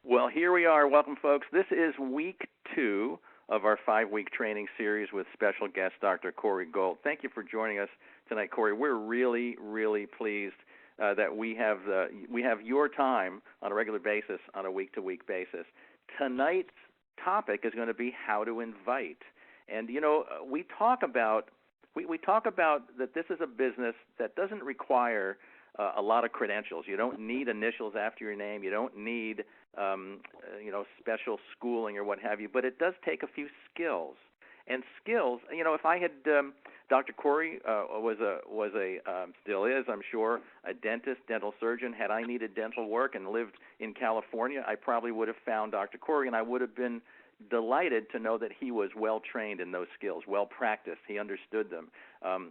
Well, here we are. Welcome, folks. This is week 2 of our 5-week training series with special guest Dr. Corey Gold. Thank you for joining us tonight, Corey. We're really, really pleased that we have your time on a regular basis, on a week-to-week basis. Tonight's topic is going to be how to invite. And, you know, we talk about that this is a business that doesn't require a lot of credentials. You don't need initials after your name. You don't need special schooling or what have you. But it does take a few skills. And skills, you know, if I had Dr. Corey still is, I'm sure, a dentist, dental surgeon. Had I needed dental work and lived in California, I probably would have found Dr. Corey, and I would have been delighted to know that he was well trained in those skills, well practiced. He understood them.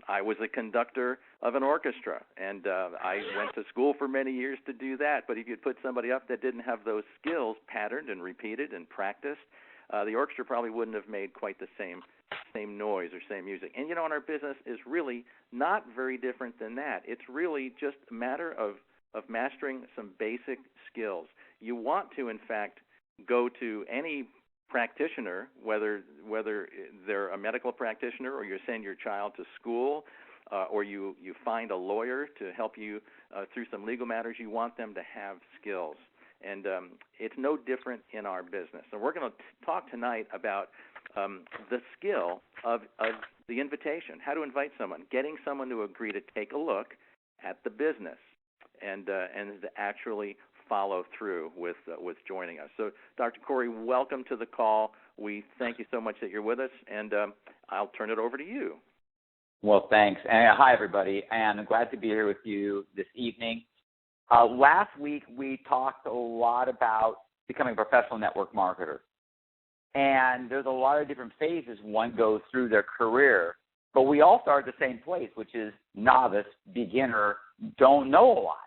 I was a conductor of an orchestra, and I went to school for many years to do that. But if you'd put somebody up that didn't have those skills patterned and repeated and practiced, the orchestra probably wouldn't have made quite the same noise or same music. And, you know, and our business is really not very different than that. It's really just a matter of mastering some basic skills. You want to, in fact, go to any practitioner, whether they're a medical practitioner or you send your child to school or you find a lawyer to help you through some legal matters, you want them to have skills. And it's no different in our business. So we're going to talk tonight about the skill of the invitation, how to invite someone, getting someone to agree to take a look at the business and to actually follow through with joining us. So, Dr. Corey, welcome to the call. We thank you so much that you're with us, and I'll turn it over to you. Well, thanks. And hi, everybody. And I'm glad to be here with you this evening. Last week, we talked a lot about becoming a professional network marketer. And there's a lot of different phases one goes through their career. But we all start at the same place, which is novice, beginner, don't know a lot.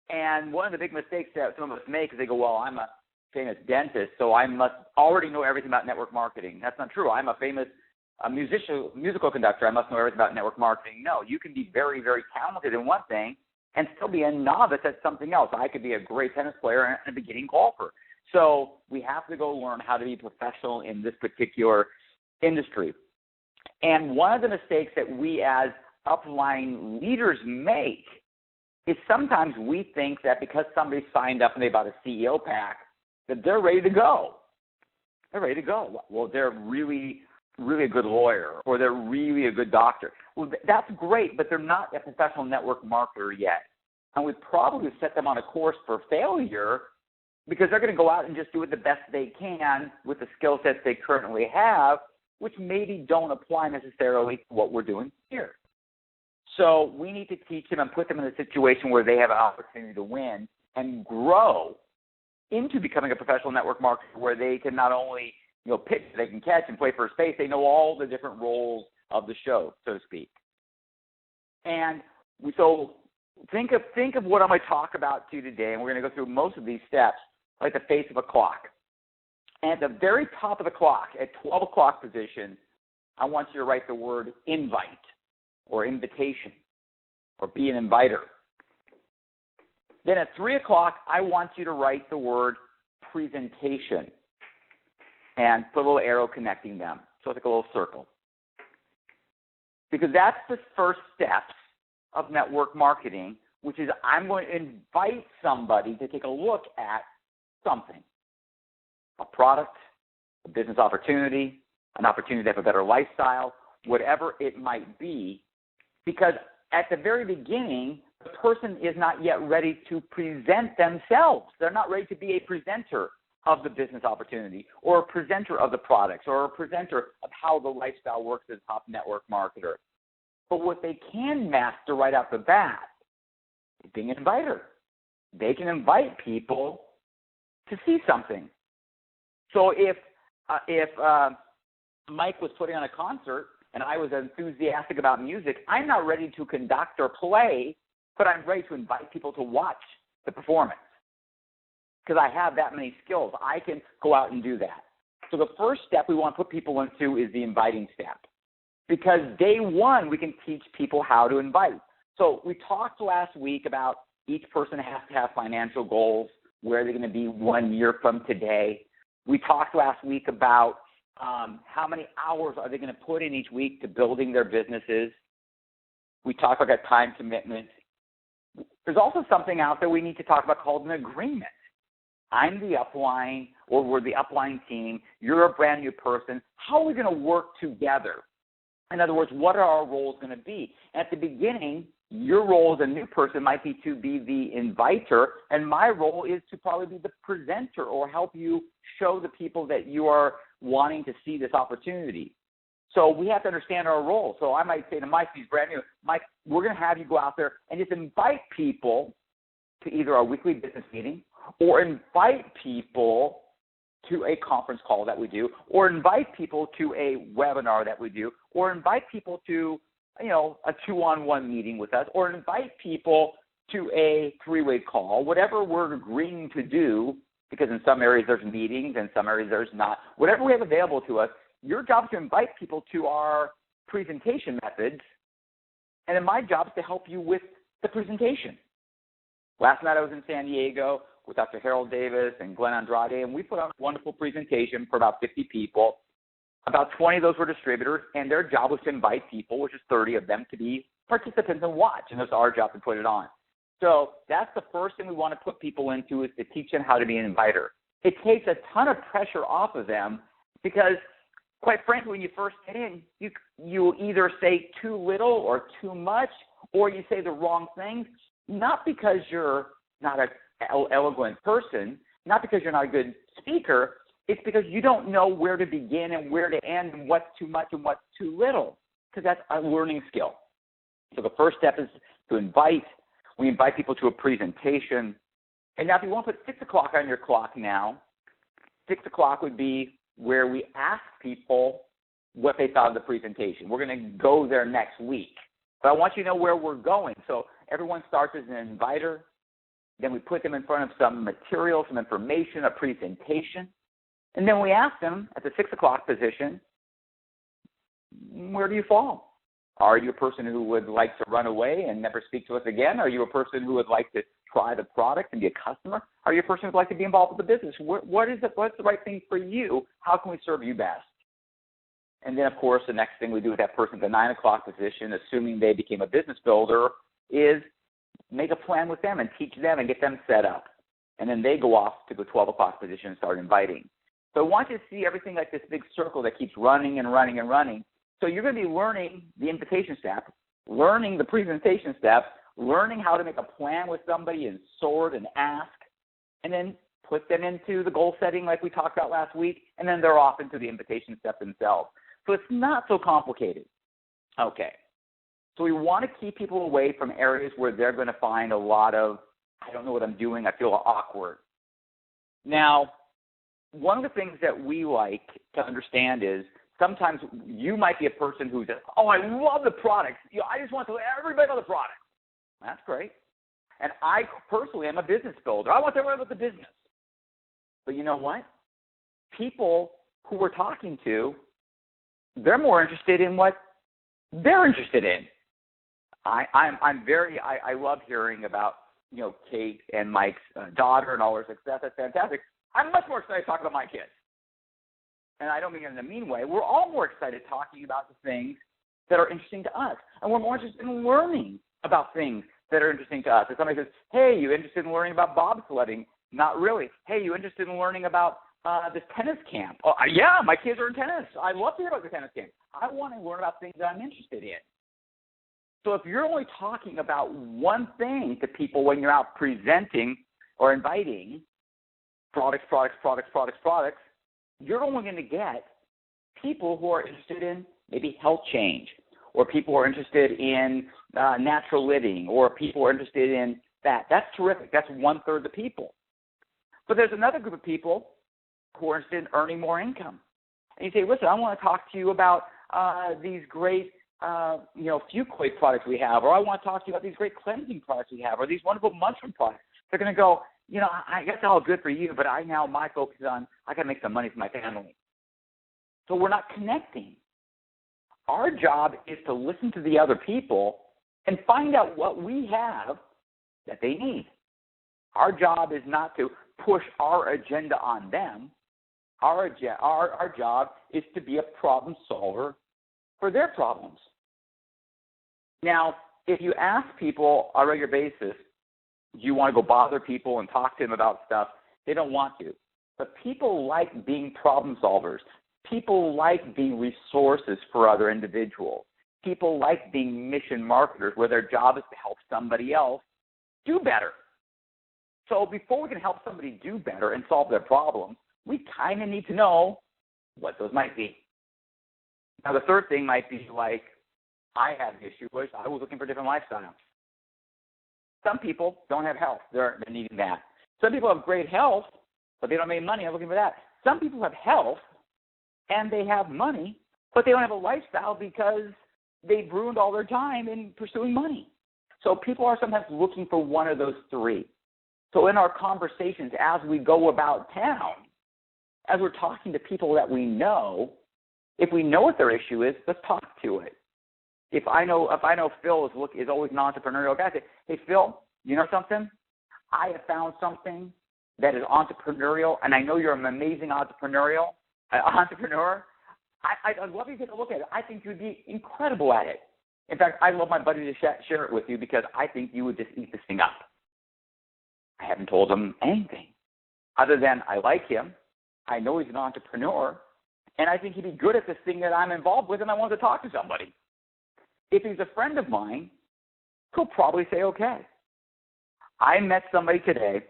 And one of the big mistakes that some of us make is they go, well, I'm a famous dentist, so I must already know everything about network marketing. That's not true. I'm a famous musical conductor. I must know everything about network marketing. No, you can be very, very talented in one thing and still be a novice at something else. I could be a great tennis player and a beginning golfer. So we have to go learn how to be professional in this particular industry. And one of the mistakes that we as upline leaders make is sometimes we think that because somebody signed up and they bought a CEO pack, that they're ready to go. They're ready to go. Well, they're really, really a good lawyer or they're really a good doctor. Well, that's great, but they're not a professional network marketer yet. And we probably set them on a course for failure because they're going to go out and just do it the best they can with the skill sets they currently have, which maybe don't apply necessarily to what we're doing here. So we need to teach them and put them in a situation where they have an opportunity to win and grow into becoming a professional network marketer where they can not only pitch, they can catch and play first base. They know all the different roles of the show, so to speak. And so think of what I'm going to talk about to you today, and we're going to go through most of these steps like the face of a clock. And at the very top of the clock, at 12 o'clock position, I want you to write the word invite or invitation or be an inviter. Then at 3 o'clock, I want you to write the word presentation and put a little arrow connecting them. So it's like a little circle. Because that's the first steps of network marketing, which is I'm going to invite somebody to take a look at something, a product, a business opportunity, an opportunity to have a better lifestyle, whatever it might be, because at the very beginning, the person is not yet ready to present themselves. They're not ready to be a presenter of the business opportunity or a presenter of the products or a presenter of how the lifestyle works as a top network marketer. But what they can master right off the bat is being an inviter. They can invite people to see something. So if Mike was putting on a concert and I was enthusiastic about music, I'm not ready to conduct or play, but I'm ready to invite people to watch the performance because I have that many skills. I can go out and do that. So the first step we want to put people into is the inviting step, because day one we can teach people how to invite. So we talked last week about each person has to have financial goals, where they're going to be 1 year from today. We talked last week about how many hours are they going to put in each week to building their businesses. We talked about time commitment. There's also something out there we need to talk about called an agreement. I'm the upline, or we're the upline team. You're a brand new person. How are we going to work together? In other words, what are our roles going to be? At the beginning, your role as a new person might be to be the inviter, and my role is to probably be the presenter or help you show the people that you are wanting to see this opportunity. So we have to understand our role. So I might say to Mike, he's brand new, Mike, we're going to have you go out there and just invite people to either our weekly business meeting or invite people to a conference call that we do, or invite people to a webinar that we do, or invite people to, a 2-on-1 meeting with us, or invite people to a 3-way call, whatever we're agreeing to do, because in some areas there's meetings, in some areas there's not. Whatever we have available to us, your job is to invite people to our presentation methods, and then my job is to help you with the presentation. Last night I was in San Diego with Dr. Harold Davis and Glenn Andrade, and we put on a wonderful presentation for about 50 people. About 20 of those were distributors, and their job was to invite people, which is 30 of them, to be participants and watch, and it's our job to put it on. So that's the first thing we want to put people into, is to teach them how to be an inviter. It takes a ton of pressure off of them because, quite frankly, when you first get in, you either say too little or too much, or you say the wrong things, not because you're not an eloquent person, not because you're not a good speaker. It's because you don't know where to begin and where to end and what's too much and what's too little, because that's a learning skill. So the first step is to invite. We invite people to a presentation. And now if you want to put 6 o'clock on your clock now, 6 o'clock would be where we ask people what they thought of the presentation. We're going to go there next week. But I want you to know where we're going. So everyone starts as an inviter. Then we put them in front of some material, some information, a presentation. And then we ask them at the 6 o'clock position, where do you fall? Are you a person who would like to run away and never speak to us again? Are you a person who would like to try the product and be a customer? Are you a person who would like to be involved with the business? What's the right thing for you? How can we serve you best? And then, of course, the next thing we do with that person at the 9 o'clock position, assuming they became a business builder, is make a plan with them and teach them and get them set up. And then they go off to the 12 o'clock position and start inviting. So I want you to see everything like this big circle that keeps running and running and running. So you're going to be learning the invitation step, learning the presentation step, learning how to make a plan with somebody and sort and ask, and then put them into the goal setting like we talked about last week, and then they're off into the invitation step themselves. So it's not so complicated. Okay. So we want to keep people away from areas where they're going to find a lot of, I don't know what I'm doing, I feel awkward. Now, one of the things that we like to understand is sometimes you might be a person who says, oh, I love the product. I just want to let everybody know the product. That's great. And I personally am a business builder. I want to learn about the business. But you know what? People who we're talking to, they're more interested in what they're interested in. I love hearing about, Kate and Mike's daughter and all her success. That's fantastic. I'm much more excited to talk about my kids. And I don't mean it in a mean way. We're all more excited talking about the things that are interesting to us. And we're more interested in learning about things that are interesting to us. If somebody says, hey, you interested in learning about bobsledding? Not really. Hey, you interested in learning about this tennis camp? Oh, yeah, my kids are in tennis. I love to hear about the tennis camp. I want to learn about things that I'm interested in. So if you're only talking about one thing to people when you're out presenting or inviting, products, you're only going to get people who are interested in maybe health change, or people who are interested in natural living, or people who are interested in that. That's terrific. That's 1/3 of the people. But there's another group of people who are interested in earning more income. And you say, listen, I want to talk to you about these great Fuquoid products we have, or I want to talk to you about these great cleansing products we have, or these wonderful mushroom products. They're going to go, I guess all good for you, but my focus is on, I got to make some money for my family. So we're not connecting. Our job is to listen to the other people and find out what we have that they need. Our job is not to push our agenda on them. Our job is to be a problem solver for their problems. Now, if you ask people on a regular basis, do you want to go bother people and talk to them about stuff? They don't want to. But people like being problem solvers. People like being resources for other individuals. People like being mission marketers where their job is to help somebody else do better. So before we can help somebody do better and solve their problem, we kind of need to know what those might be. Now, the third thing might be like, I had an issue was I was looking for a different lifestyle. Some people don't have health. They're needing that. Some people have great health, but they don't make money. I'm looking for that. Some people have health, and they have money, but they don't have a lifestyle because they've ruined all their time in pursuing money. So people are sometimes looking for one of those three. So in our conversations as we go about town, as we're talking to people that we know, if we know what their issue is, let's talk to it. If I know Phil is always an entrepreneurial guy, I say, hey, Phil, you know something? I have found something that is entrepreneurial, and I know you're an amazing entrepreneur. I'd love you to take a look at it. I think you'd be incredible at it. In fact, I'd love my buddy to share it with you because I think you would just eat this thing up. I haven't told him anything other than I like him. I know he's an entrepreneur, and I think he'd be good at this thing that I'm involved with, and I want to talk to somebody. If he's a friend of mine, he'll probably say, okay. I met somebody today,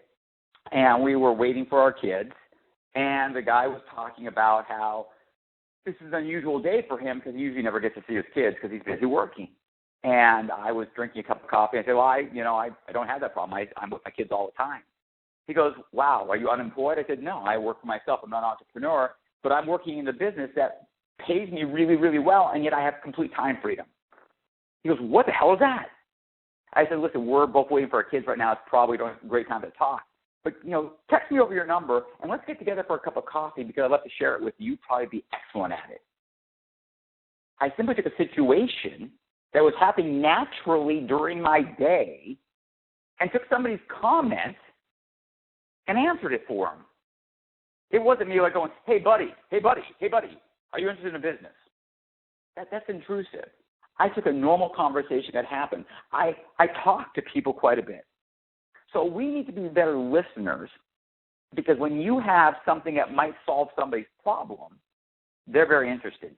and we were waiting for our kids, and the guy was talking about how this is an unusual day for him because he usually never gets to see his kids because he's busy working. And I was drinking a cup of coffee, and I said, well, I don't have that problem. I'm with my kids all the time. He goes, wow, are you unemployed? I said, no, I work for myself. I'm not an entrepreneur, but I'm working in a business that pays me really, really well, and yet I have complete time freedom. He goes, what the hell is that? I said, listen, we're both waiting for our kids right now. It's probably a great time to talk. But, text me over your number, and let's get together for a cup of coffee because I'd love to share it with you. You'd probably be excellent at it. I simply took a situation that was happening naturally during my day and took somebody's comment and answered it for him. It wasn't me like going, hey, buddy, are you interested in a business? That's intrusive. I took a normal conversation that happened. I talk to people quite a bit. So we need to be better listeners because when you have something that might solve somebody's problem, they're very interested.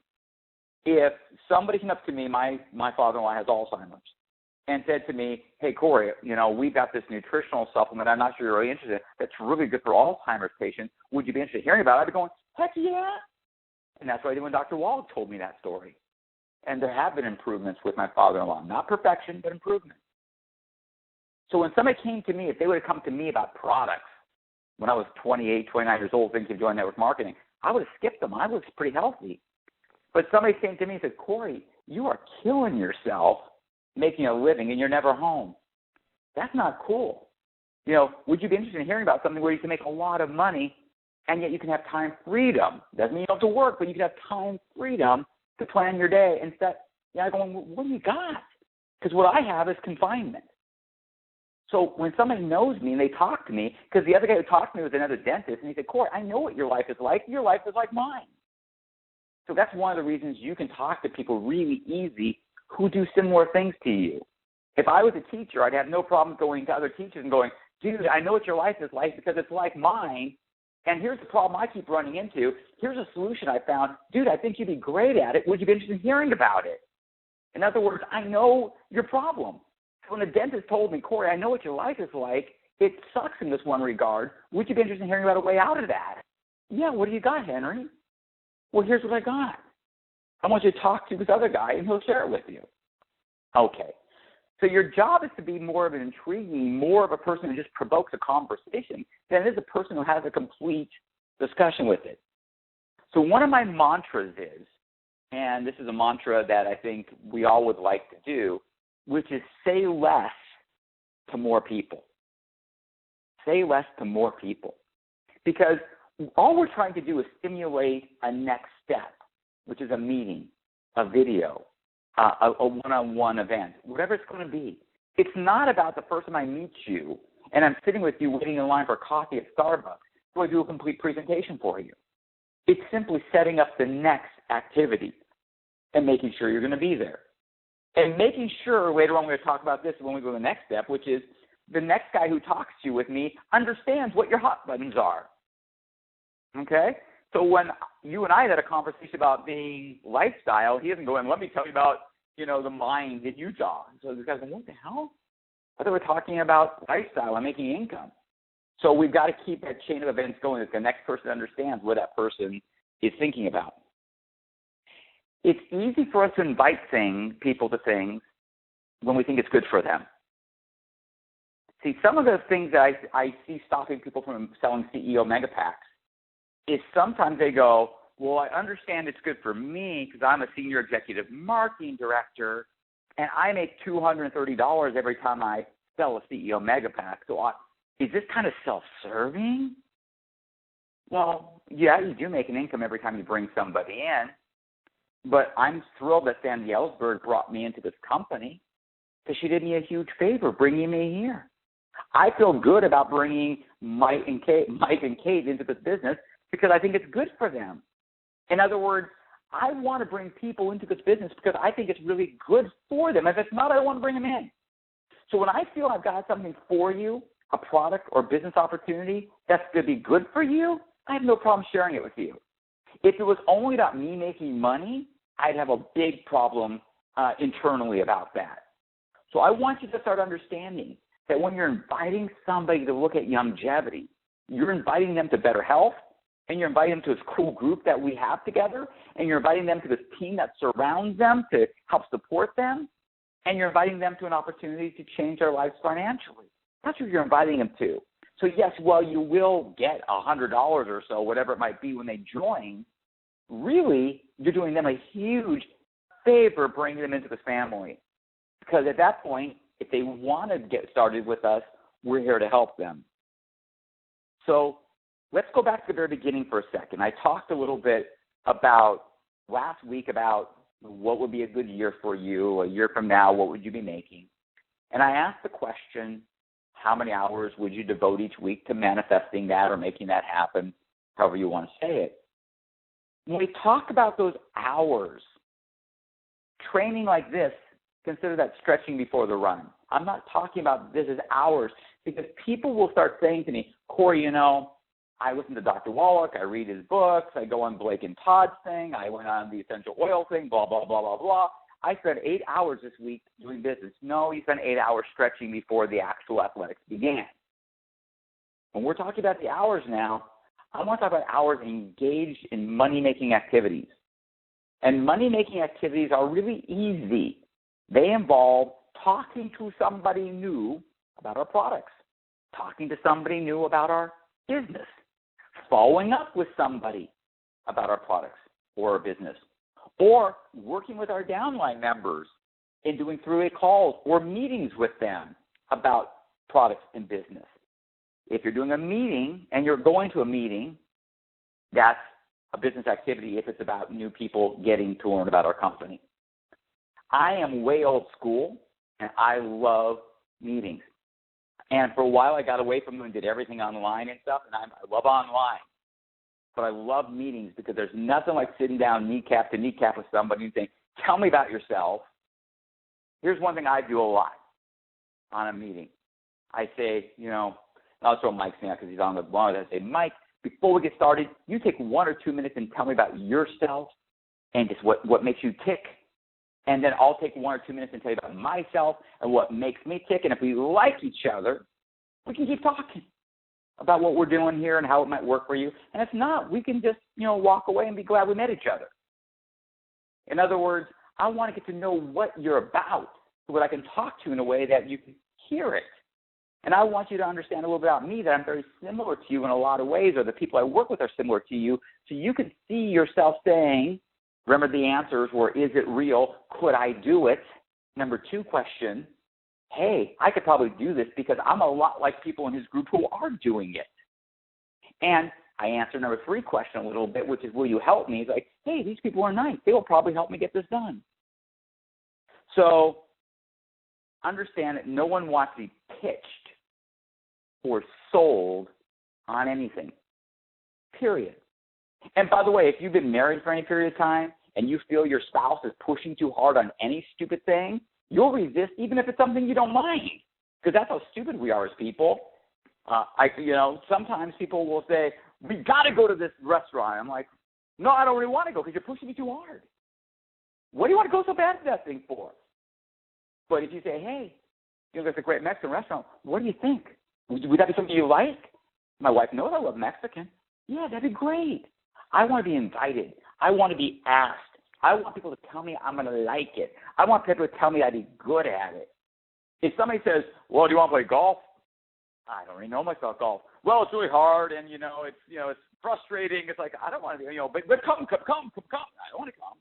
If somebody came up to me, my father-in-law has Alzheimer's, and said to me, hey, Corey, we've got this nutritional supplement I'm not sure you're really interested in that's really good for Alzheimer's patients. Would you be interested in hearing about it? I'd be going, heck yeah. And that's what I did when Dr. Wald told me that story. And there have been improvements with my father-in-law. Not perfection, but improvement. So when somebody came to me, if they would have come to me about products when I was 28, 29 years old thinking of joining network marketing, I would have skipped them. I was pretty healthy. But somebody came to me and said, Corey, you are killing yourself making a living and you're never home. That's not cool. Would you be interested in hearing about something where you can make a lot of money and yet you can have time freedom? Doesn't mean you don't have to work, but you can have time freedom to plan your day instead. Going, what do you got? Because what I have is confinement. So when somebody knows me and they talk to me, because the other guy who talked to me was another dentist, and he said, Corey, I know what your life is like. Your life is like mine. So that's one of the reasons you can talk to people really easy who do similar things to you. If I was a teacher, I'd have no problem going to other teachers and going, dude, I know what your life is like because it's like mine, and here's the problem I keep running into. Here's a solution I found. Dude, I think you'd be great at it. Would you be interested in hearing about it? In other words, I know your problem. So when the dentist told me, Corey, I know what your life is like. It sucks in this one regard. Would you be interested in hearing about a way out of that? Yeah, what do you got, Henry? Well, here's what I got. I want you to talk to this other guy, and he'll share it with you. Okay. So your job is to be more of an intriguing, more of a person who just provokes a conversation than it is a person who has a complete discussion with it. So one of my mantras is, and this is a mantra that I think we all would like to do, which is say less to more people. Say less to more people. Because all we're trying to do is stimulate a next step, which is a meeting, a video, a one-on-one event, whatever it's going to be. It's not about the first time I meet you and I'm sitting with you waiting in line for coffee at Starbucks, do I do a complete presentation for you? It's simply setting up the next activity and making sure you're going to be there. And making sure, later on we're going to talk about this when we go to the next step, which is the next guy who talks to you with me understands what your hot buttons are. Okay? So when you and I had a conversation about being lifestyle, he doesn't go in, let me tell you about, the mine in Utah. So this guy's like, what the hell? I thought we were talking about lifestyle and making income. So we've got to keep that chain of events going that the next person understands what that person is thinking about. It's easy for us to invite people to things when we think it's good for them. See, some of the things that I see stopping people from selling CEO mega packs is sometimes they go, well, I understand it's good for me because I'm a senior executive marketing director and I make $230 every time I sell a CEO mega pack. So is this kind of self-serving? Well, yeah, you do make an income every time you bring somebody in. But I'm thrilled that Sandy Ellsberg brought me into this company because she did me a huge favor bringing me here. I feel good about bringing Mike and Kate into this business because I think it's good for them. In other words, I want to bring people into this business because I think it's really good for them. If it's not, I don't want to bring them in. So when I feel I've got something for you, a product or business opportunity that's going to be good for you, I have no problem sharing it with you. If it was only about me making money, I'd have a big problem internally about that. So I want you to start understanding that when you're inviting somebody to look at Youngevity, you're inviting them to better health, and you're inviting them to this cool group that we have together, and you're inviting them to this team that surrounds them to help support them, and you're inviting them to an opportunity to change their lives financially. That's what you're inviting them to. So yes, while you will get $100 or so, whatever it might be when they join, really you're doing them a huge favor bringing them into the family. Because at that point, if they want to get started with us, we're here to help them. So let's go back to the very beginning for a second. I talked a little bit about last week about what would be a good year for you. A year from now, what would you be making? And I asked the question, how many hours would you devote each week to manifesting that or making that happen, however you want to say it? When we talk about those hours, training like this, consider that stretching before the run. I'm not talking about this as hours because people will start saying to me, Corey, I listen to Dr. Wallach, I read his books, I go on Blake and Todd's thing, I went on the essential oil thing, blah, blah, blah, blah, blah. I spent 8 hours this week doing business. No, you spent 8 hours stretching before the actual athletics began. When we're talking about the hours now, I want to talk about hours engaged in money-making activities. And money-making activities are really easy. They involve talking to somebody new about our products, talking to somebody new about our business, following up with somebody about our products or our business, or working with our downline members and doing three-way calls or meetings with them about products and business. If you're doing a meeting and you're going to a meeting, that's a business activity if it's about new people getting to learn about our company. I am way old school, and I love meetings. And for a while, I got away from them and did everything online and stuff, and I love online. But I love meetings because there's nothing like sitting down kneecap to kneecap with somebody and saying, tell me about yourself. Here's one thing I do a lot on a meeting. I say, I'll throw Mike's name out because he's on the line. I say, Mike, before we get started, you take 1 or 2 minutes and tell me about yourself and just what makes you tick. And then I'll take 1 or 2 minutes and tell you about myself and what makes me tick. And if we like each other, we can keep talking about what we're doing here and how it might work for you. And if not, we can just, walk away and be glad we met each other. In other words, I want to get to know what you're about so that I can talk to you in a way that you can hear it. And I want you to understand a little bit about me, that I'm very similar to you in a lot of ways, or the people I work with are similar to you, so you can see yourself saying, remember the answers were, is it real? Could I do it? Number 2 question, hey, I could probably do this because I'm a lot like people in his group who are doing it. And I answer number 3 question a little bit, which is, will you help me? It's like, hey, these people are nice. They will probably help me get this done. So understand that no one wants to be pitched. or sold on anything, period. And by the way, if you've been married for any period of time and you feel your spouse is pushing too hard on any stupid thing, you'll resist even if it's something you don't mind, because that's how stupid we are as people. Sometimes people will say, we got to go to this restaurant. I'm like, no, I don't really want to go because you're pushing me too hard. What do you want to go so bad to that thing for? But if you say, hey, there's a great Mexican restaurant, what do you think? Would that be something you like? My wife knows I love Mexican. Yeah, that'd be great. I want to be invited. I want to be asked. I want people to tell me I'm going to like it. I want people to tell me I'd be good at it. If somebody says, well, do you want to play golf? I don't really know much about golf. Well, it's really hard, and it's frustrating. It's like I don't want to, but come. I don't want to come.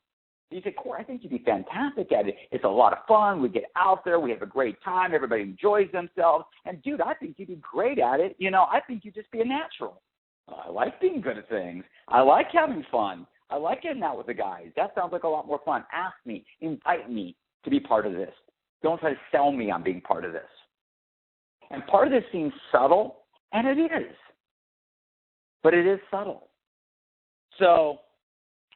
You say, Corey, I think you'd be fantastic at it. It's a lot of fun. We get out there. We have a great time. Everybody enjoys themselves. And, dude, I think you'd be great at it. I think you'd just be a natural. I like being good at things. I like having fun. I like getting out with the guys. That sounds like a lot more fun. Ask me. Invite me to be part of this. Don't try to sell me on being part of this. And part of this seems subtle, and it is. But it is subtle. So,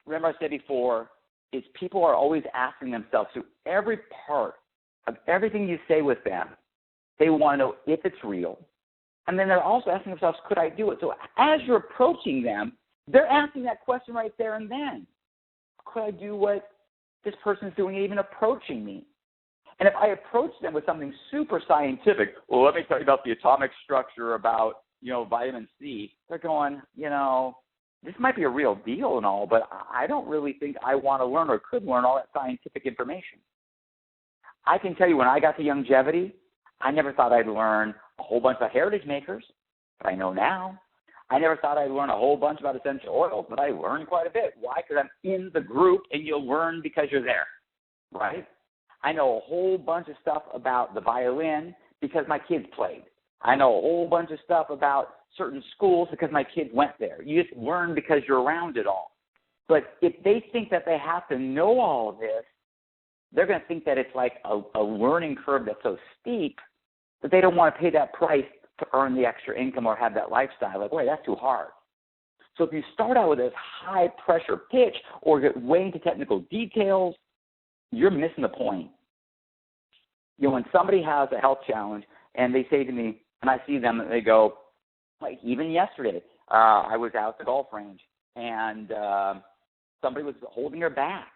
remember I said before, is people are always asking themselves through every part of everything you say with them, they want to know if it's real. And then they're also asking themselves, could I do it? So as you're approaching them, they're asking that question right there and then. Could I do what this person's doing, even approaching me? And if I approach them with something super scientific, well, let me tell you about the atomic structure, about, vitamin C, they're going, this might be a real deal and all, but I don't really think I want to learn or could learn all that scientific information. I can tell you when I got to Youngevity, I never thought I'd learn a whole bunch about heritage makers, but I know now. I never thought I'd learn a whole bunch about essential oils, but I learned quite a bit. Why? Because I'm in the group, and you'll learn because you're there, right? I know a whole bunch of stuff about the violin because my kids played. I know a whole bunch of stuff about certain schools because my kids went there. You just learn because you're around it all. But if they think that they have to know all of this, they're going to think that it's like a learning curve that's so steep that they don't want to pay that price to earn the extra income or have that lifestyle. Like, wait, that's too hard. So if you start out with this high-pressure pitch or get way into technical details, you're missing the point. When somebody has a health challenge and they say to me, and I see them, and they go, like even yesterday, I was out at the golf range, and somebody was holding their back.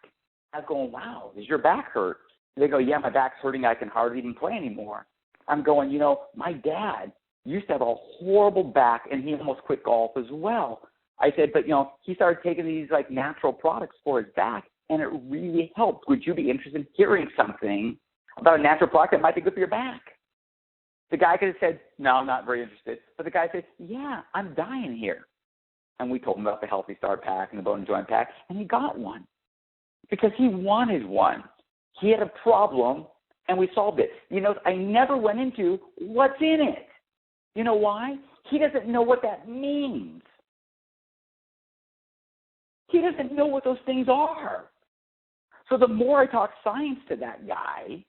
I was going, wow, does your back hurt? They go, yeah, my back's hurting. I can hardly even play anymore. I'm going, my dad used to have a horrible back, and he almost quit golf as well. I said, but, he started taking these, like, natural products for his back, and it really helped. Would you be interested in hearing something about a natural product that might be good for your back? The guy could have said, no, I'm not very interested. But the guy said, yeah, I'm dying here. And we told him about the Healthy Start Pack and the Bone and Joint Pack, and he got one because he wanted one. He had a problem, and we solved it. I never went into what's in it. You know why? He doesn't know what that means. He doesn't know what those things are. So the more I talk science to that guy,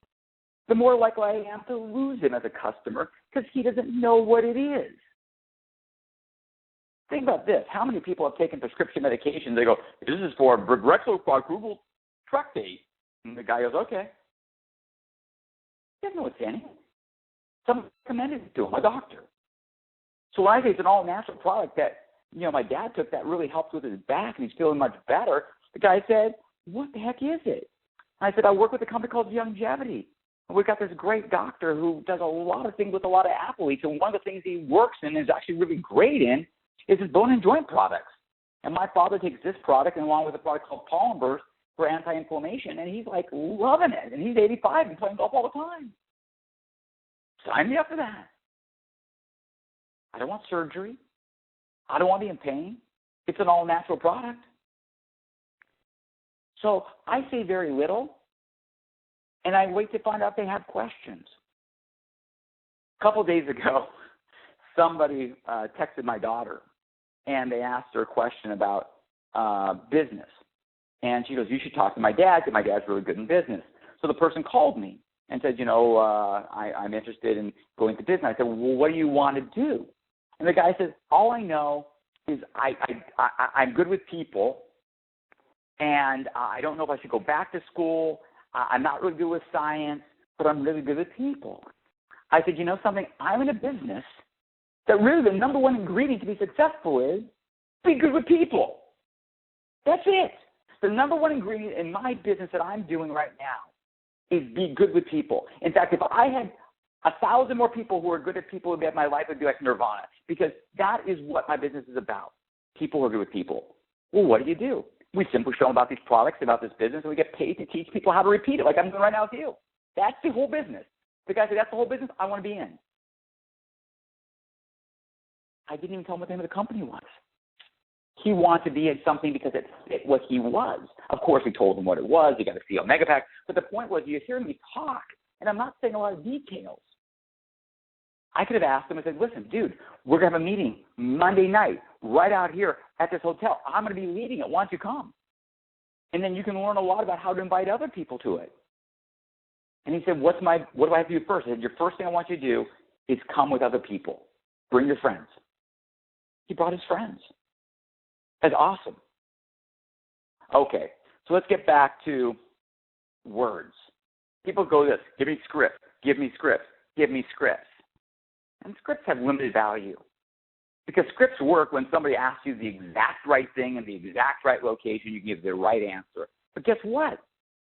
the more likely I am to lose him as a customer because he doesn't know what it is. Think about this. How many people have taken prescription medications? They go, this is for Brexo quadruple tractate. And the guy goes, okay. He doesn't know what's in it. Someone recommended it to him, a doctor. So when I say it's an all-natural product that, my dad took that really helped with his back and he's feeling much better, the guy said, what the heck is it? And I said, I work with a company called Youngevity. We've got this great doctor who does a lot of things with a lot of athletes, and one of the things he works in and is actually really great in is his bone and joint products. And my father takes this product and along with a product called Pollen Burst for anti-inflammation, and he's like loving it. And he's 85 and playing golf all the time. Sign me up for that. I don't want surgery. I don't want to be in pain. It's an all-natural product. So I say very little, and I wait to find out if they have questions. A couple of days ago, somebody texted my daughter, and they asked her a question about business. And she goes, you should talk to my dad, because my dad's really good in business. So the person called me, and said, I'm interested in going to business. I said, well, what do you want to do? And the guy says, all I know is I'm good with people, and I don't know if I should go back to school. I'm not really good with science, but I'm really good with people. I said, you know something? I'm in a business that really the number one ingredient to be successful is be good with people. That's it. The number one ingredient in my business that I'm doing right now is be good with people. In fact, if I had 1,000 more people who are good at people, my life would be like nirvana, because that is what my business is about. People who are good with people. Well, what do? We simply show them about these products, about this business, and we get paid to teach people how to repeat it, like I'm doing right now with you. That's the whole business. The guy said, that's the whole business I want to be in. I didn't even tell him what the name of the company was. He wanted to be in something because it fit what he was. Of course, we told him what it was. He got a CEO Megapack. But the point was, you're hearing me talk, and I'm not saying a lot of details. I could have asked him and said, listen, dude, we're going to have a meeting Monday night right out here at this hotel. I'm going to be leading it. Why don't you come? And then you can learn a lot about how to invite other people to it. And he said, what do I have to do first? I said, your first thing I want you to do is come with other people. Bring your friends. He brought his friends. That's awesome. Okay, so let's get back to words. People go this, give me scripts, give me scripts, give me scripts. And scripts have limited value. Because scripts work when somebody asks you the exact right thing in the exact right location, you give the right answer. But guess what?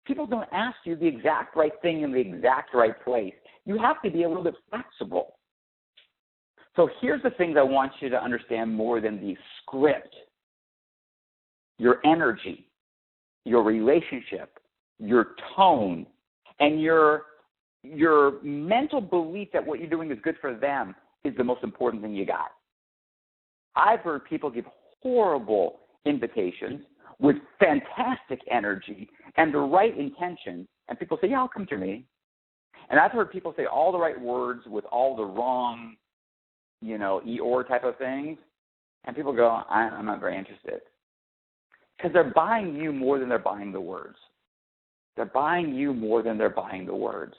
People don't ask you the exact right thing in the exact right place. You have to be a little bit flexible. So here's the things I want you to understand more than the script. Your energy, your relationship, your tone, and your mental belief that what you're doing is good for them is the most important thing you got. I've heard people give horrible invitations with fantastic energy and the right intention, and people say, yeah, I'll come to your meeting. And I've heard people say all the right words with all the wrong, Eeyore type of things, and people go, I'm not very interested. Because they're buying you more than they're buying the words. They're buying you more than they're buying the words.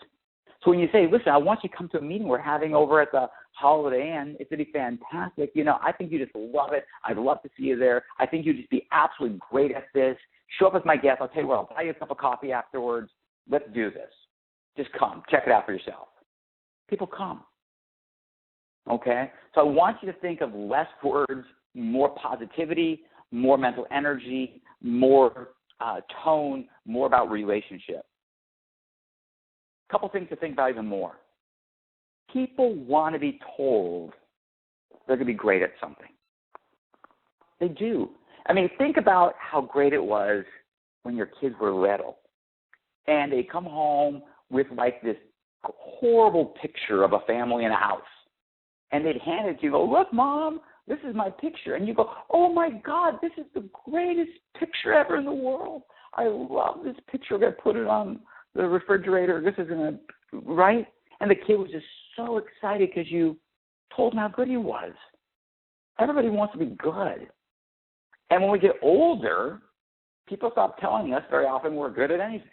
So when you say, listen, I want you to come to a meeting we're having over at the Holiday Inn, it's going to be fantastic. I think you just love it. I'd love to see you there. I think you'd just be absolutely great at this. Show up as my guest. I'll tell you what, I'll buy you a cup of coffee afterwards. Let's do this. Just come. Check it out for yourself. People come. Okay? So I want you to think of less words, more positivity, more mental energy, more tone, more about relationship. A couple things to think about even more. People want to be told they're going to be great at something. They do. I mean, think about how great it was when your kids were little. And they come home with like this horrible picture of a family in a house. And they'd hand it to you and go, look, Mom, this is my picture. And you go, oh, my God, this is the greatest picture ever in the world. I love this picture. I'm going to put it on the refrigerator. This is going to, right? And the kid was just so excited because you told him how good he was. Everybody wants to be good. And when we get older, people stop telling us very often we're good at anything.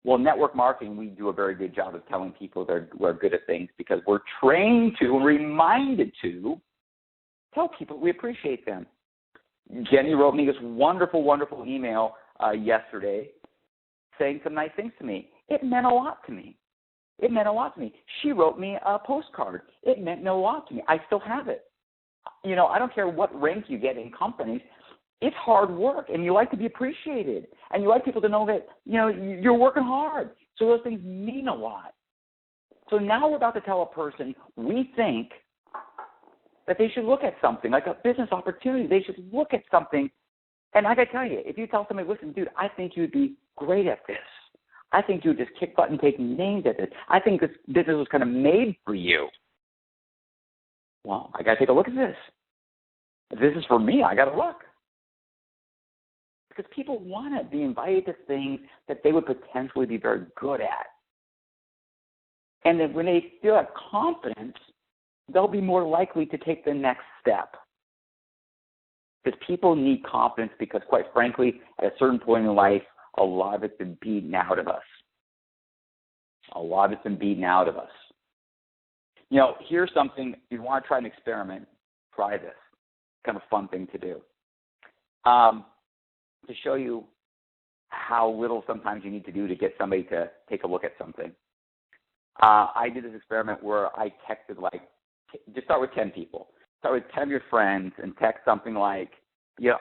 Well, network marketing, we do a very good job of telling people we're good at things because we're trained to and reminded to tell people we appreciate them. Jenny wrote me this wonderful, wonderful email yesterday saying some nice things to me. It meant a lot to me. It meant a lot to me. She wrote me a postcard. It meant a lot to me. I still have it. I don't care what rank you get in companies. It's hard work, and you like to be appreciated, and you like people to know that, you're working hard. So those things mean a lot. So now we're about to tell a person we think that they should look at something, like a business opportunity. They should look at something. And I got to tell you, if you tell somebody, listen, dude, I think you'd be great at this. I think you would just kick butt and take names at this. I think this business was kind of made for you. Well, I got to take a look at this. If this is for me, I got to look. Because people want to be invited to things that they would potentially be very good at. And then when they feel that confidence, they'll be more likely to take the next step. Because people need confidence because, quite frankly, at a certain point in life, a lot of it's been beaten out of us. A lot of it's been beaten out of us. Here's something, if you want to try an experiment, try this. Kind of fun thing to do. To show you how little sometimes you need to do to get somebody to take a look at something. I did this experiment where I texted just start with 10 people. Start with 10 of your friends and text something like,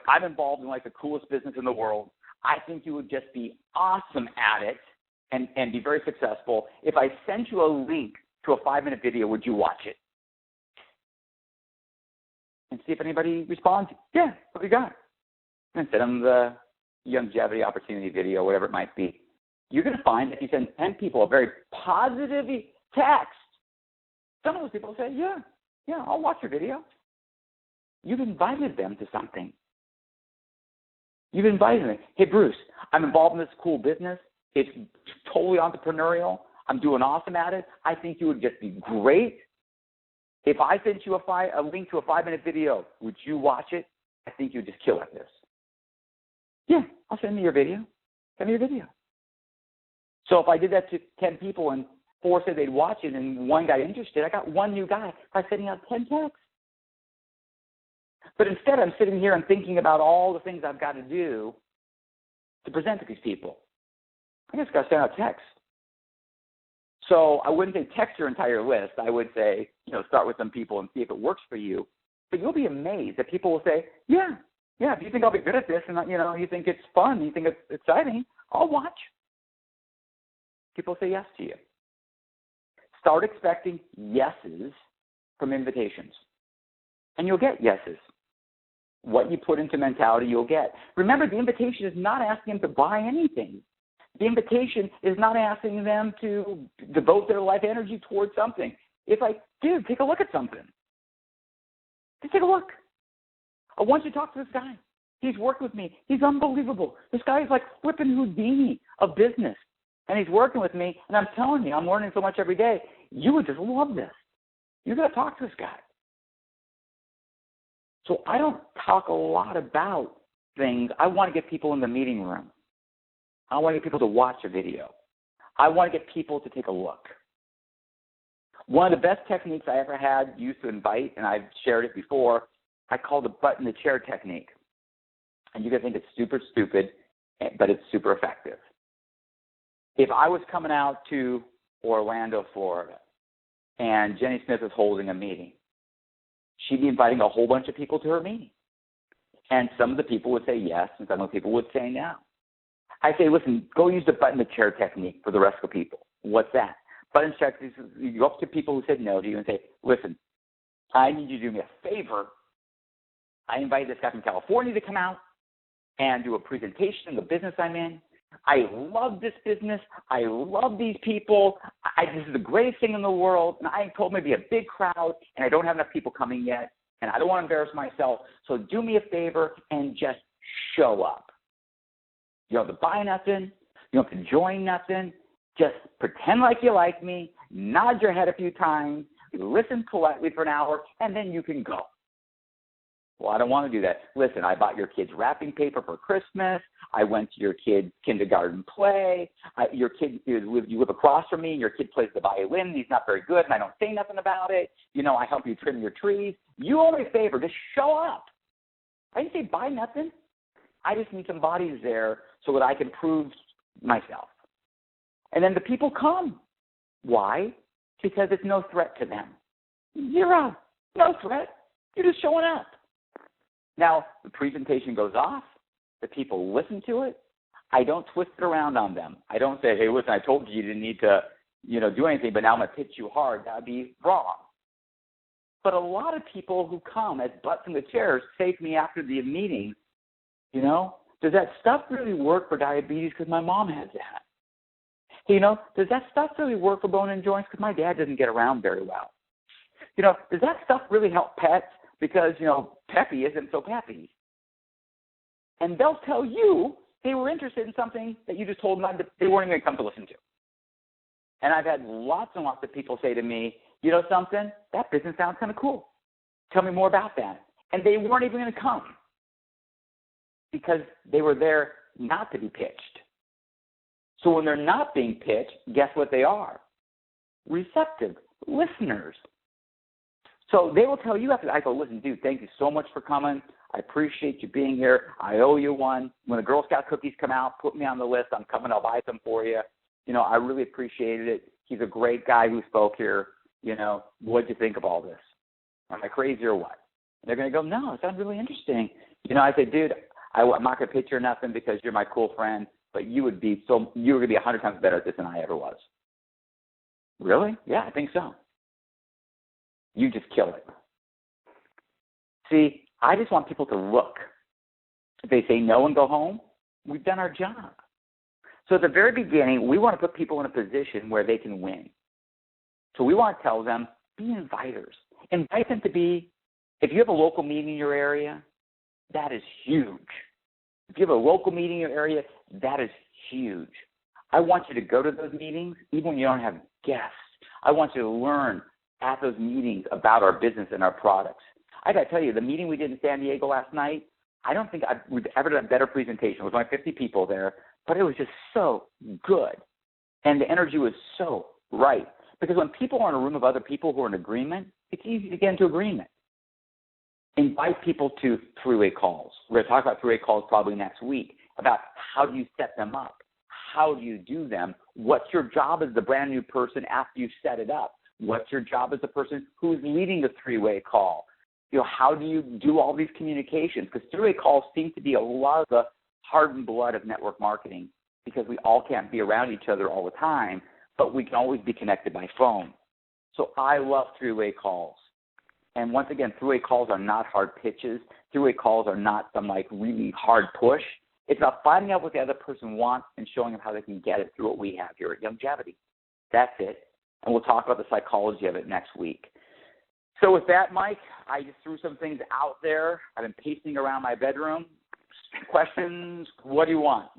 I'm involved in the coolest business in the world. I think you would just be awesome at it and be very successful. If I sent you a link to a 5-minute video, would you watch it? And see if anybody responds. Yeah, what do you got? And send them the Youngevity opportunity video, whatever it might be. You're going to find that if you send 10 people a very positive text, some of those people say, yeah, I'll watch your video. You've invited them to something. You've invited them. Hey, Bruce, I'm involved in this cool business. It's totally entrepreneurial. I'm doing awesome at it. I think you would just be great. If I sent you a link to a 5-minute video, would you watch it? I think you'd just kill at this. Yeah, I'll send me your video. Send me your video. So if I did that to 10 people and 4 said they'd watch it and 1 got interested, I got 1 new guy by sending out 10 texts. But instead, I'm sitting here and thinking about all the things I've got to do to present to these people. I just got to send out text. So I wouldn't say text your entire list. I would say, start with some people and see if it works for you. But you'll be amazed that people will say, yeah, if you think I'll be good at this and, you think it's fun, you think it's exciting, I'll watch. People say yes to you. Start expecting yeses from invitations. And you'll get yeses. What you put into mentality, you'll get. Remember, the invitation is not asking them to buy anything. The invitation is not asking them to devote their life energy towards something. It's like, dude, take a look at something. Just take a look. I want you to talk to this guy. He's worked with me. He's unbelievable. This guy is like flipping Houdini of business. And he's working with me, and I'm telling you, I'm learning so much every day. You would just love this. You've got to talk to this guy. So I don't talk a lot about things. I want to get people in the meeting room. I want to get people to watch a video. I want to get people to take a look. One of the best techniques I ever had used to invite, and I've shared it before, I call the butt in the chair technique. And you can think it's super stupid, but it's super effective. If I was coming out to Orlando, Florida, and Jenny Smith was holding a meeting, she'd be inviting a whole bunch of people to her meeting. And some of the people would say yes, and some of the people would say no. I say, listen, go use the butt in the chair technique for the rest of the people. What's that? Butt in the chair, you go up to people who said no to you and say, listen, I need you to do me a favor. I invited this guy from California to come out and do a presentation of the business I'm in. I love this business. I love these people. This is the greatest thing in the world. And I told maybe a big crowd, and I don't have enough people coming yet, and I don't want to embarrass myself. So do me a favor and just show up. You don't have to buy nothing. You don't have to join nothing. Just pretend like you like me, nod your head a few times, listen politely for an hour, and then you can go. Well, I don't want to do that. Listen, I bought your kids wrapping paper for Christmas. I went to your kid's kindergarten play. You live across from me, and your kid plays the violin, and he's not very good, and I don't say nothing about it. I help you trim your trees. You owe me a favor. Just show up. I didn't say buy nothing. I just need some bodies there so that I can prove myself. And then the people come. Why? Because it's no threat to them. Zero. No threat. You're just showing up. Now, the presentation goes off. The people listen to it. I don't twist it around on them. I don't say, hey, listen, I told you didn't need to, do anything, but now I'm going to pitch you hard. That would be wrong. But a lot of people who come as butts in the chairs say to me after the meeting, does that stuff really work for diabetes because my mom has that? Does that stuff really work for bone and joints because my dad doesn't get around very well? Does that stuff really help pets because, Peppy isn't so peppy? And they'll tell you they were interested in something that you just told them that they weren't even going to come to listen to. And I've had lots and lots of people say to me, something, that business sounds kind of cool. Tell me more about that. And they weren't even going to come because they were there not to be pitched. So when they're not being pitched, guess what they are? Receptive listeners. So they will tell you after, I go, listen, dude, thank you so much for coming. I appreciate you being here. I owe you one. When the Girl Scout cookies come out, put me on the list. I'm coming. I'll buy some for you. I really appreciated it. He's a great guy who spoke here. What'd you think of all this? Am I crazy or what? And they're going to go, no, it sounds really interesting. I said, dude, I'm not going to pitch you or nothing because you're my cool friend, but you were going to be 100 times better at this than I ever was. Really? Yeah, I think so. You just kill it. See, I just want people to look. If they say no and go home, we've done our job. So at the very beginning, we want to put people in a position where they can win. So we want to tell them, be inviters. Invite them to be, if you have a local meeting in your area, that is huge. If you have a local meeting in your area, that is huge. I want you to go to those meetings, even when you don't have guests. I want you to learn at those meetings about our business and our products. I got to tell you, the meeting we did in San Diego last night, I don't think we've ever done a better presentation. It was only 50 people there, but it was just so good. And the energy was so right. Because when people are in a room of other people who are in agreement, it's easy to get into agreement. Invite people to three-way calls. We're going to talk about three-way calls probably next week, about how do you set them up? How do you do them? What's your job as the brand new person after you set it up? What's your job as the person who's leading the three-way call? How do you do all these communications? Because three-way calls seem to be a lot of the hardened blood of network marketing because we all can't be around each other all the time, but we can always be connected by phone. So I love three-way calls. And once again, three-way calls are not hard pitches. Three-way calls are not some really hard push. It's about finding out what the other person wants and showing them how they can get it through what we have here at Youngevity. That's it. And we'll talk about the psychology of it next week. So with that, Mike, I just threw some things out there. I've been pacing around my bedroom. Questions? What do you want?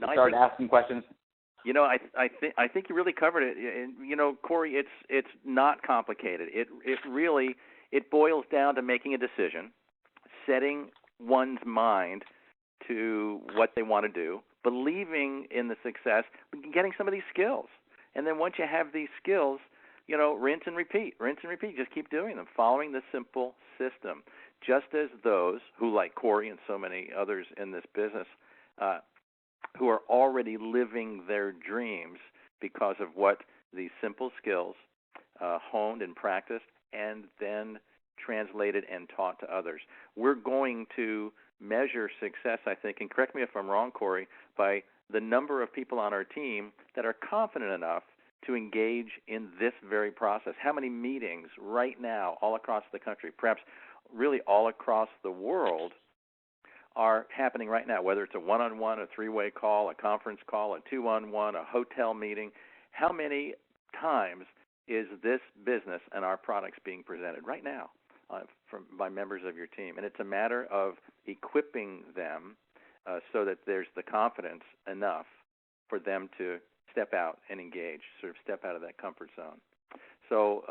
Start asking questions. I think you really covered it. And, Corey, it's not complicated. It boils down to making a decision, setting one's mind to what they want to do, believing in the success, getting some of these skills. And then once you have these skills, rinse and repeat, just keep doing them, following the simple system. Just as those who, like Corey and so many others in this business, who are already living their dreams because of what these simple skills honed and practiced and then translated and taught to others. We're going to measure success, I think, and correct me if I'm wrong, Corey, by the number of people on our team that are confident enough to engage in this very process. How many meetings right now all across the country, perhaps really all across the world, are happening right now, whether it's a one-on-one, a three-way call, a conference call, a two-on-one, a hotel meeting. How many times is this business and our products being presented right now by members of your team? And it's a matter of equipping them so that there's the confidence enough for them to step out and engage, sort of step out of that comfort zone. So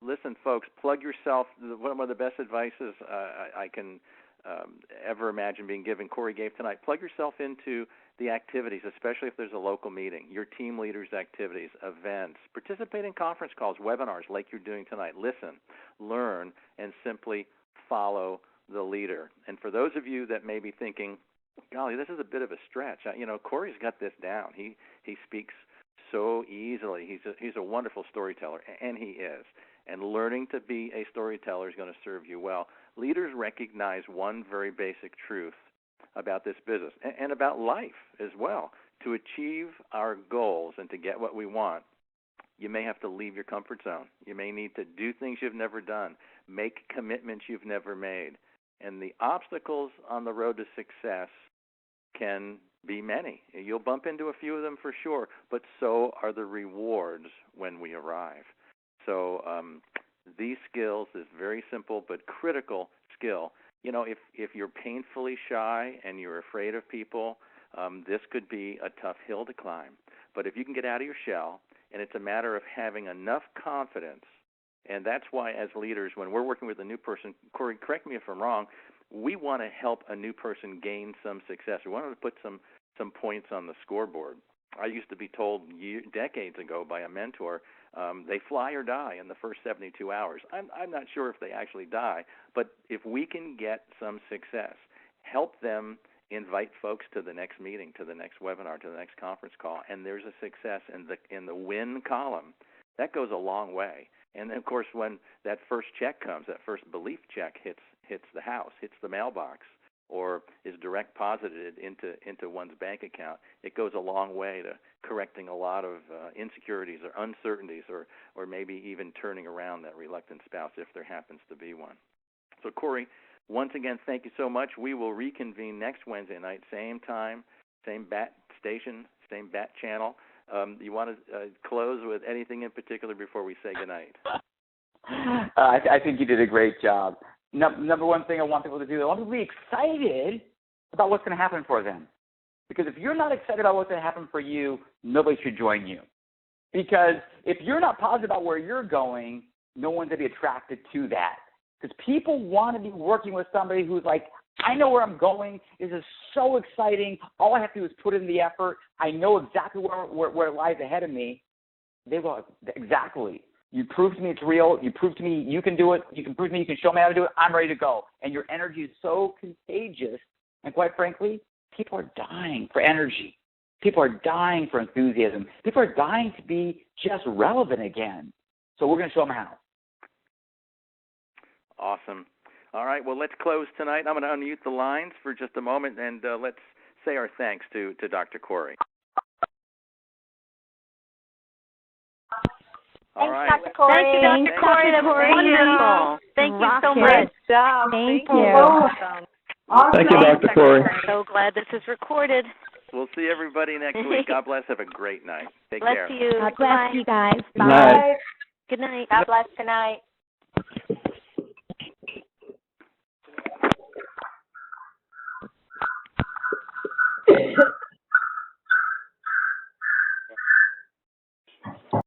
listen, folks, plug yourself. One of the best advices I can ever imagine being given, Corey gave tonight. Plug yourself into the activities, especially if there's a local meeting, your team leaders' activities, events. Participate in conference calls, webinars like you're doing tonight. Listen, learn, and simply follow the leader. And for those of you that may be thinking, golly, this is a bit of a stretch. Corey's got this down. He speaks so easily. He's a wonderful storyteller, and he is. And learning to be a storyteller is going to serve you well. Leaders recognize one very basic truth about this business and about life as well. To achieve our goals and to get what we want, you may have to leave your comfort zone. You may need to do things you've never done, make commitments you've never made. And the obstacles on the road to success can be many. You'll bump into a few of them for sure, but so are the rewards when we arrive. So these skills, this very simple but critical skill, if you're painfully shy and you're afraid of people, this could be a tough hill to climb. But if you can get out of your shell, and it's a matter of having enough confidence, and that's why as leaders, when we're working with a new person, Corey, correct me if I'm wrong, we want to help a new person gain some success. We want to put some some points on the scoreboard. I used to be told decades ago by a mentor, they fly or die in the first 72 hours. I'm not sure if they actually die, but if we can get some success, help them invite folks to the next meeting, to the next webinar, to the next conference call, and there's a success in the win column, that goes a long way. And then, of course, when that first check comes, that first belief check hits the house, hits the mailbox, or is direct posited into one's bank account, it goes a long way to correcting a lot of insecurities or uncertainties, or maybe even turning around that reluctant spouse if there happens to be one. So, Corey, once again, thank you so much. We will reconvene next Wednesday night, same time, same bat station, same bat channel. You want to close with anything in particular before we say goodnight? I think you did a great job. Number one thing I want people to do, I want people to be excited about what's going to happen for them. Because if you're not excited about what's going to happen for you, nobody should join you. Because if you're not positive about where you're going, no one's going to be attracted to that. Because people want to be working with somebody who's like, I know where I'm going. This is so exciting. All I have to do is put in the effort. I know exactly where it lies ahead of me. They will, exactly. You prove to me it's real. You prove to me you can do it. You can prove to me you can show me how to do it. I'm ready to go. And your energy is so contagious. And quite frankly, people are dying for energy. People are dying for enthusiasm. People are dying to be just relevant again. So we're going to show them how. Awesome. All right, well, let's close tonight. I'm going to unmute the lines for just a moment, and let's say our thanks to Dr. Corey. All right. Dr. Corey. Thank you, Dr. Corey. That was wonderful. Thank you so much. Great job. Thank you. Awesome. Thank you, Dr. Corey. I'm so glad this is recorded. We'll see everybody next week. God bless. Have a great night. Take Bless care. you. God bless you guys. Good night. Good night. God bless. Good night.